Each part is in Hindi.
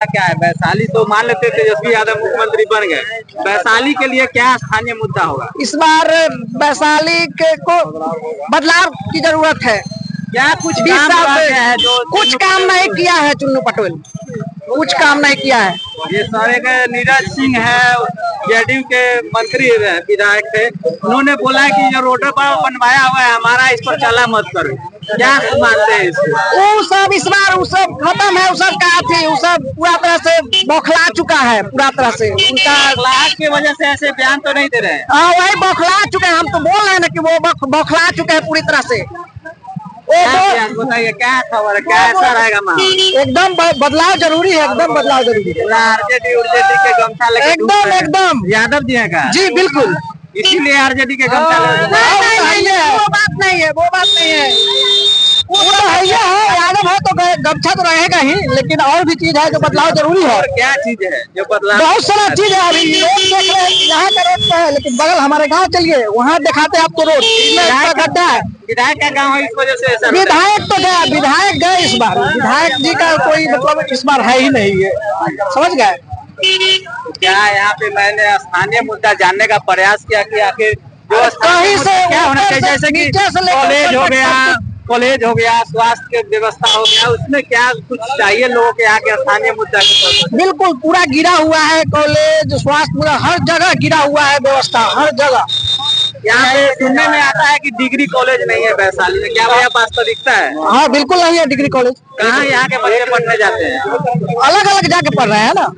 क्या है वैशाली तो मान लेते तेजस्वी यादव मुख्यमंत्री बन गए, वैशाली के लिए क्या स्थानीय मुद्दा होगा? इस बार वैशाली को बदलाव की जरूरत है। क्या कुछ 20 काम साल से है जो कुछ काम नहीं किया है चुन्नू पटेल, कुछ काम नहीं किया है। ये सारे के नीरज सिंह है, जेडीयू के मंत्री विधायक थे, उन्होंने बोला है कि जो रोड पर बनवाया हुआ है हमारा, इस पर चला मत करो। क्या मानते हैं इसको? वो सब इस बार वो सब खत्म है, वो सब कहा थी, वो सब पूरा तरह से बौखला चुका है, पूरा तरह से उनका लाख की वजह से ऐसे बयान तो नहीं दे रहे हैं। वही बौखला चुके हैं। हम तो बोल रहे हैं ना कि वो बौखला चुके हैं पूरी तरह से। बताइए क्या खबर है, क्या ऐसा रहेगा माहौल? एकदम बदलाव जरूरी है, एकदम बदलाव जरूरी है। आरजेडी उरजेडी के गमछा लेके एकदम एकदम यादव जी है का? जी बिल्कुल, इसीलिए आरजेडी के गमछा वो बात नहीं है, वो बात नहीं है। वो तो है यादव है तो गमछा तो रहेगा ही, लेकिन और भी चीज है जो बदलाव जरूरी है। और क्या चीज है जो बदलाव? बहुत सारा चीज है। अभी रोड देख रहे हैं, यहाँ का रोड है, लेकिन बगल हमारे गाँव चलिए, वहाँ दिखाते हैं आपको रोड गड्ढा है। विधायक का गाँव है, इस वजह से ऐसा। विधायक तो गया, विधायक गए इस बार, विधायक जी का कोई मतलब इस बार है ही नहीं है, समझ गए? क्या यहाँ पे मैंने स्थानीय मुद्दा जानने का प्रयास किया कि आखिर जो कहीं से क्या होना चाहिए, जैसे कि कॉलेज हो गया, स्वास्थ्य व्यवस्था हो गया, उसमें क्या कुछ चाहिए लोगों के यहाँ के स्थानीय मुद्दा के तौर पर? बिल्कुल पूरा गिरा हुआ है, कॉलेज स्वास्थ्य पूरा हर जगह गिरा हुआ है, व्यवस्था हर जगह। यहाँ पे सुनने में आता है कि डिग्री कॉलेज नहीं है वैशाली में, क्या भैया वास्तविकता है? हाँ बिल्कुल नहीं है डिग्री कॉलेज। कहाँ यहाँ के बच्चे पढ़ने जाते हैं? अलग अलग जाके पढ़ रहे हैं ना।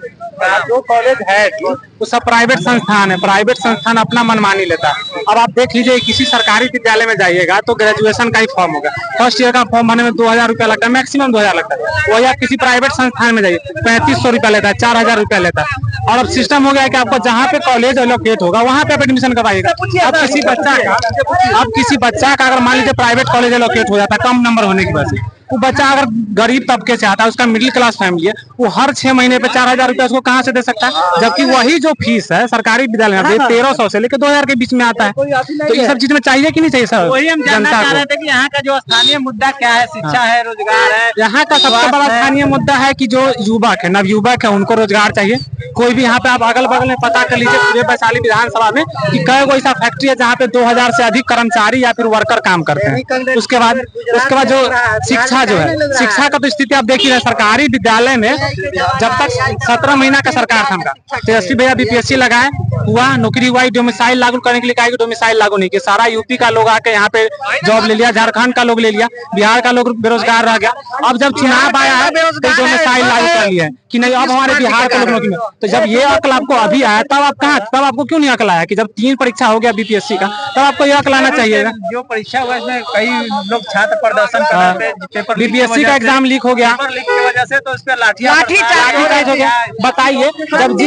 जो कॉलेज है वो सब प्राइवेट संस्थान है, प्राइवेट संस्थान अपना मनमानी लेता है। अब आप देख लीजिए, किसी सरकारी विद्यालय में जाइएगा तो ग्रेजुएशन का ही फॉर्म होगा, फर्स्ट ईयर का फॉर्म भरने में 2000 रुपया लगता है, मैक्सिमम 2000 लगता है। वही आप किसी प्राइवेट संस्थान में जाइए 3500 रुपया लेता है, 4000 रुपया लेता है। और अब सिस्टम हो गया है कि आपको जहाँ पे कॉलेज एलोकेट होगा वहाँ पे आप एडमिशन करवाइएगा। अब किसी बच्चा का अगर मान लीजिए प्राइवेट कॉलेज एलोकेट हो जाता है कम नंबर होने की वजह से, वो बच्चा अगर गरीब तबके से आता है, उसका मिडिल क्लास फैमिली है, वो हर 6 महीने पे 4000 रुपया उसको कहाँ से दे सकता है? जबकि वही जो फीस है सरकारी विद्यालय में 1300 से लेकर 2000 के बीच में आता है। तो ये सब चीज में चाहिए कि नहीं चाहिए सर? वही हम जानना चाह रहे थे कि यहाँ का जो स्थानीय मुद्दा क्या है, शिक्षा है, रोजगार है। यहाँ का सबसे बड़ा स्थानीय मुद्दा है कि जो युवक है, नवयुवक है, उनको रोजगार चाहिए। कोई भी यहाँ पे आप अगल बगल में पता कर लीजिए पूरे वैशाली विधानसभा में कि कई कोई ऐसा फैक्ट्री है जहाँ पे 2000 से अधिक कर्मचारी या फिर वर्कर काम करते हैं। उसके बाद जो शिक्षा जो है, शिक्षा का तो स्थिति आप देखिए, सरकारी विद्यालय में जब तक 17 महीना का सरकार था उनका, तेजस्वी भैया बीपीएससी लगाए, हुआ नौकरी हुआ, डोमिसाइल लागू करने के लिए कहा कि डोमिसाइल लागू नहीं किया। सारा यूपी का लोग आके यहाँ पे जॉब ले लिया, झारखंड का लोग ले लिया, बिहार का लोग बेरोजगार रह गया। अब जब चुनाव आया है तो डोमिसाइल लागू कर लिया है कि नहीं, अब हमारे बिहार के लोग नौकरी में। तो जब ये अकल आपको अभी आया, तब आपको क्यों नहीं अकल आया कि जब 3 परीक्षा हो गया बीपीएससी का, तब आपको ये अकल आना चाहिए। जो परीक्षा हुआ इसमें कई लोग छात्र प्रदर्शन कर रहे थे, बीपीएससी का एग्जाम लीक हो गया, लीक की वजह से तो उस पर लाठीचार्ज हो गया। बताइए, जब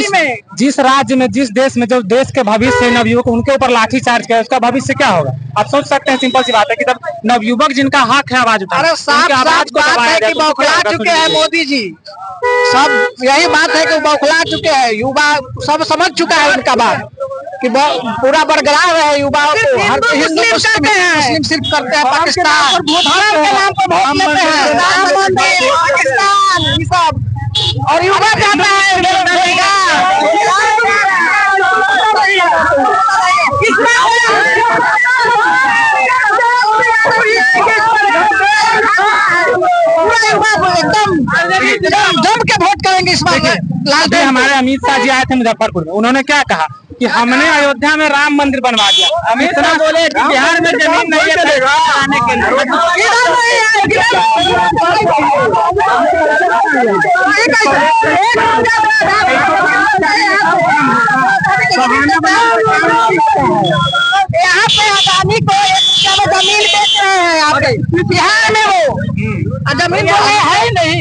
जिस राज्य में, जिस देश में जो देश के भविष्य नवयुवक उनके ऊपर लाठीचार्ज किया, उसका भविष्य क्या होगा? आप सोच सकते हैं, सिंपल सी बात है कि जब नवयुवक जिनका हक है आवाज उठाने, आवाज को दबाया जाए, बौखला चुके हैं मोदी जी। सब यही बात है कि बौखला चुके हैं, युवा सब समझ चुका है उनका बात कि पूरा बरकरार है युवाओं को। हर हिंदू मुस्लिम सिर्फ करते हैं, पाकिस्तान के नाम पर वोट लेते हैं, पाकिस्तान ये सब, और युवा चाहता है एकदम जम के वोट करेंगे इस बार। हमारे अमित शाह जी आए थे मुजफ्फरपुर में, उन्होंने क्या कहा कि हमने अयोध्या में राम मंदिर बनवा दिया। अमित शाह बोले कि बिहार में जमीन नहीं है आने के यहाँ पे अदानी को जमीन बेच रहे हैं, यहाँ पे बिहार में वो जमीन है ही नहीं।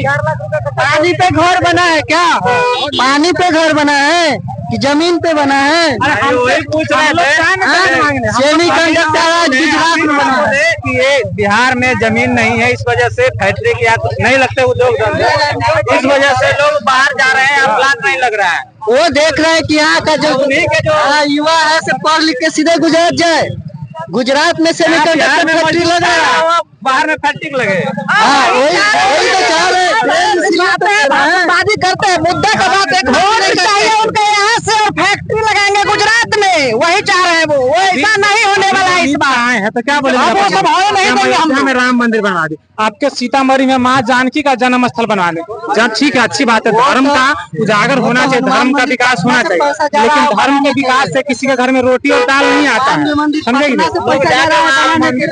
पानी पे घर बना है क्या? पानी पे घर बना है कि जमीन पे बना है? कि ये बिहार में जमीन नहीं है, इस वजह से फैक्ट्री की नहीं लगते उद्योग धंधे, इस वजह से लोग बाहर जा रहे हैं, अब लाभ नहीं लग रहा है। वो देख रहे हैं कि यहाँ का जो युवा है से पढ़ लिख के सीधे गुजरात जाए। गुजरात में सेमीकंडक्टर फैक्ट्री लगा, बाहर में फैक्ट्री लगे। वही तो चाह रहे हैं, बाजी करते हैं, मुद्दा का बात एक चाहिए उनके यहाँ से, और फैक्ट्री लगाएंगे गुजरात में, वही चाह रहे हैं वो ऐसा नहीं होने वाला है इस बार है तो क्या बोले, वो सब होने नहीं देंगे हम। में राम मंदिर बनवा दे, आपके सीतामढ़ी में माँ जानकी का जन्म स्थल बनवा दे, जहाँ ठीक है, अच्छी बात है, धर्म का उजागर होना चाहिए, धर्म का विकास होना चाहिए, लेकिन धर्म के विकास से किसी के घर में रोटी और दाल नहीं आता है, समझेगी?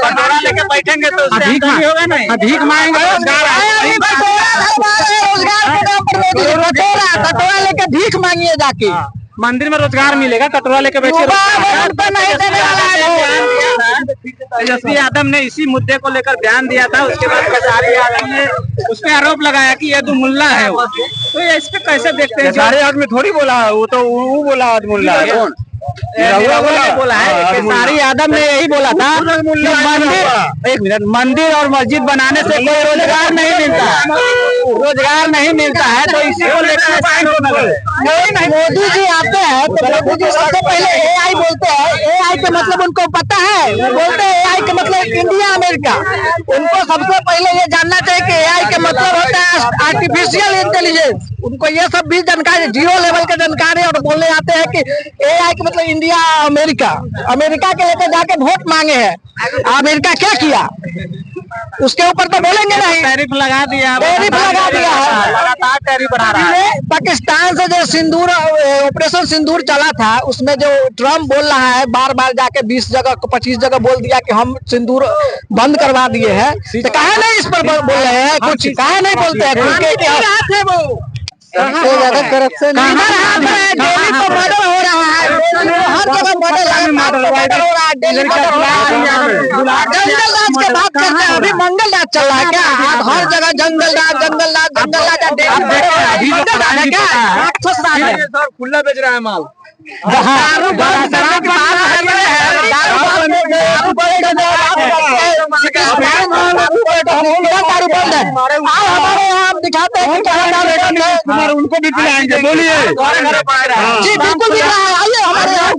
कटोरा लेके बैठेंगे तो भीख मांगेंगे, कटोरा लेके भीख मांगिए जाके, मंदिर में रोजगार मिलेगा, कटोरा लेके बैठे। तेजस्वी यादव ने इसी मुद्दे को लेकर बयान दिया था, उसके बाद खेसारी यादव ने उस पर आरोप लगाया कि ये तो मुल्ला है वो, तो ये इस पे कैसे देखते हैं? खेसारी आदमी थोड़ी बोला, वो तो वो बोला मुल्ला है, कौन बोला है? खेसारी यादव ने यही बोला था कि मंदिर, एक मिनट, मंदिर और मस्जिद बनाने से कोई रोजगार नहीं मिलता, रोजगार नहीं मिलता है, तो इसी को लेकर नहीं, मोदी जी आते हैं तो मोदी जी सबसे पहले AI बोलते हैं, AI के मतलब उनको पता है, वो बोलते हैं AI के मतलब इंडिया अमेरिका, उनको सबसे पहले ये जानना चाहिए कि AI के मतलब होता है आर्टिफिशियल इंटेलिजेंस, उनको ये सब भी जानकारी, जीरो लेवल के जानकारी, और बोलने आते हैं कि AI के मतलब इंडिया अमेरिका, अमेरिका के लेकर जाके वोट मांगे हैं, अमेरिका क्या किया उसके ऊपर तो बोलेंगे नहीं, टैरिफ लगा दिया, है, लगातार टैरिफ बढ़ा रहा है। पाकिस्तान से जो सिंदूर ऑपरेशन सिंदूर चला था, उसमें जो ट्रम्प बोल रहा है, बार बार जाके 20 जगह 25 जगह बोल दिया कि हम सिंदूर बंद करवा दिए हैं, तो काहे नहीं इस पर बोल रहे हैं, कुछ काहे नहीं बोलते हैं? ज्यादा करप्शन दिल्ली तो मर्डर हो रहा है, हर जगह मर्डर हो रहा है, दिल्ली मर्डर हो रहा है, जंगल राज की बात करते हैं, अभी मंगल राज चल रहा है क्या? हर जगह जंगल राज, जंगल राज, जंगल राज, क्या राक्षस राज है, खुला बेच रहा है माल, दारू बंद है, हमारे यहाँ दिखाते हैं, उनको भी पिलाएंगे, बोलिए जी बिल्कुल, आइए हमारे यहाँ